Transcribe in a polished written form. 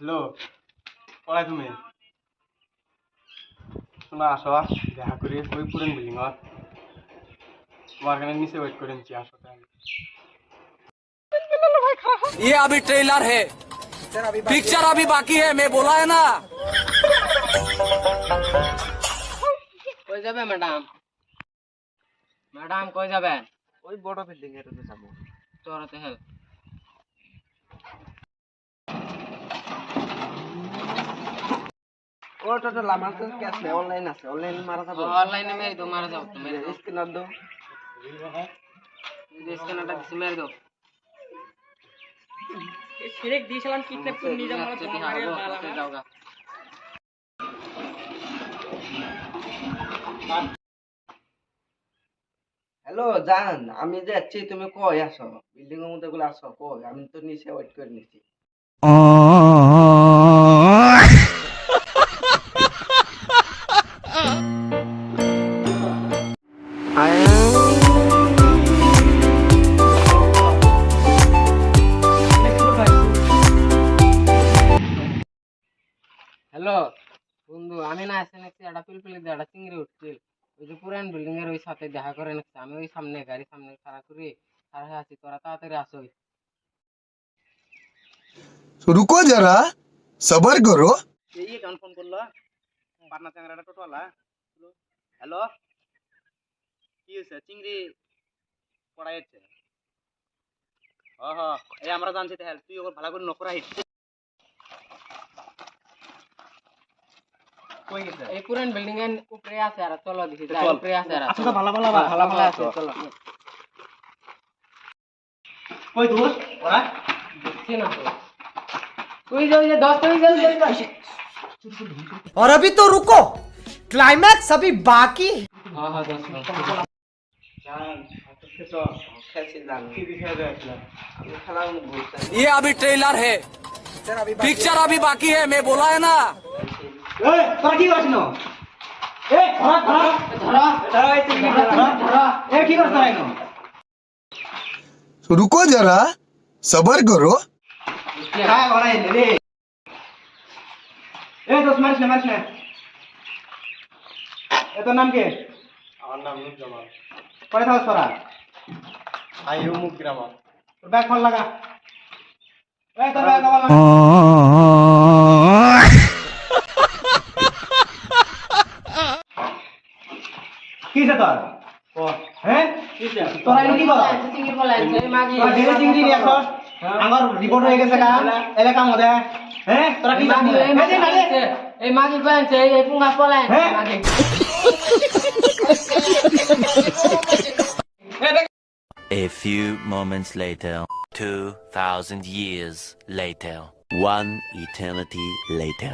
Hello, কলাই তুমি শোনা আসো দেখা করি ওই পুরান বিল্ডিং তোমার এখানে নিচে ওয়েট করে নিচ্ছি আসো তাহলে। ये अभी ट्रेलर है, पिक्चर अभी बाकी है, मैं बोला है ना। কই যাবে ম্যাডাম? ম্যাডাম কই যাবে? ওই বড় বিল্ডিং এর তো যাবো। তোরাতে হেল ও টোটাল আমার তো ক্যাশ নেই, অনলাইন আছে, অনলাইন মারা যাবো। অনলাইনে মেরে দো, মারা যাও তুমি। স্ক্যানার দাও, স্ক্যানারটা দিছি, মেরে দাও। সিরেক দিয়েছিলাম কিডন্যাপ করে নিয়ে যাবো যদি হারবো যাওগা। হ্যালো জান, আমি যাচ্ছি, তুমি কই আসো, বিল্ডিং এর মধ্যে গুলো আসো, কই আমি তো নিচে ওয়েট করে নিছি। হ্যালো বন্ধু, আমি না এসে নাকি একটা পিলপিলি দিয়ে একটা চিংড়ি উঠছিল, ওই যে পুরান বিল্ডিং এর ওই সাথে দেখা করে নাকি। আমি ওই সামনে গাড়ি সামনে খাড়া করি, খাড়া হয়ে আছি, তোরা তাড়াতাড়ি আসো। रुको जरा सबर करो। এই কেমন ফোন করলো পাটনা চ্যাংরাটা টোটোওয়ালা। হ্যালো, কি হয়েছে? চিংড়ি পড়া যাচ্ছে। হ হ, এই আমরা জানছি তাহলে তুই ওকে ভালো করে নকরা হিটছে। কই গেছে? এই পুরান বিল্ডিং এর উপরে আছে, আর চলো দেখি চল। যাই, উপরে আছে। আর আচ্ছা, ভালো ভালো ভালো ভালো আছে, চলো। কই দোষ ওরা? দেখছি না তো। তুই যাও, যে 10 তুই যাও। और अभी तो रुको, क्लाइमैक्स अभी बाकी है। হ্যাঁ হ্যাঁ 10 জান খেলছি জান, কি বিষয়ে যাচ্ছিলাম? আমি খেলার বলছি। ये अभी ट्रेलर है, पिक्चर अभी बाकी है, मैं बोला है ना। এই তোরা কি করছিস না? এই ধরা ধরা ধরা ধরা এই চিংড়ি ধরা ধরা। এই কি করছ রাইনো? रुको जरा सबर करो। काय বলা এনে রে? এই দোষ মারিস না মারিস না। তোর নাম কি? আমার নাম নুরজামান। কয় থাকস তোরা? আইও মুখ গ্রামা। তোর ব্যাগ ফল লাগা। এই তোর ব্যাগ ফল লাগা। কিসে তোর? ও হ্যাঁ কিসে? তোরা এনে কি কর? চিংড়ি বলাই মাগি। তোরা ঢেলে চিংড়ি নিয়ে আসছ? আমার রিপোর্ট হয়ে গেছে কা? এলাকা মধ্যে হ্যাঁ তোরা কি মাগি জানিস? এই মাগি বানছে, এই মাগি বানছে, এই পুঙ্গা পলাই হ্যাঁ? মাগি। A few moments later, 2,000 years later, one eternity later.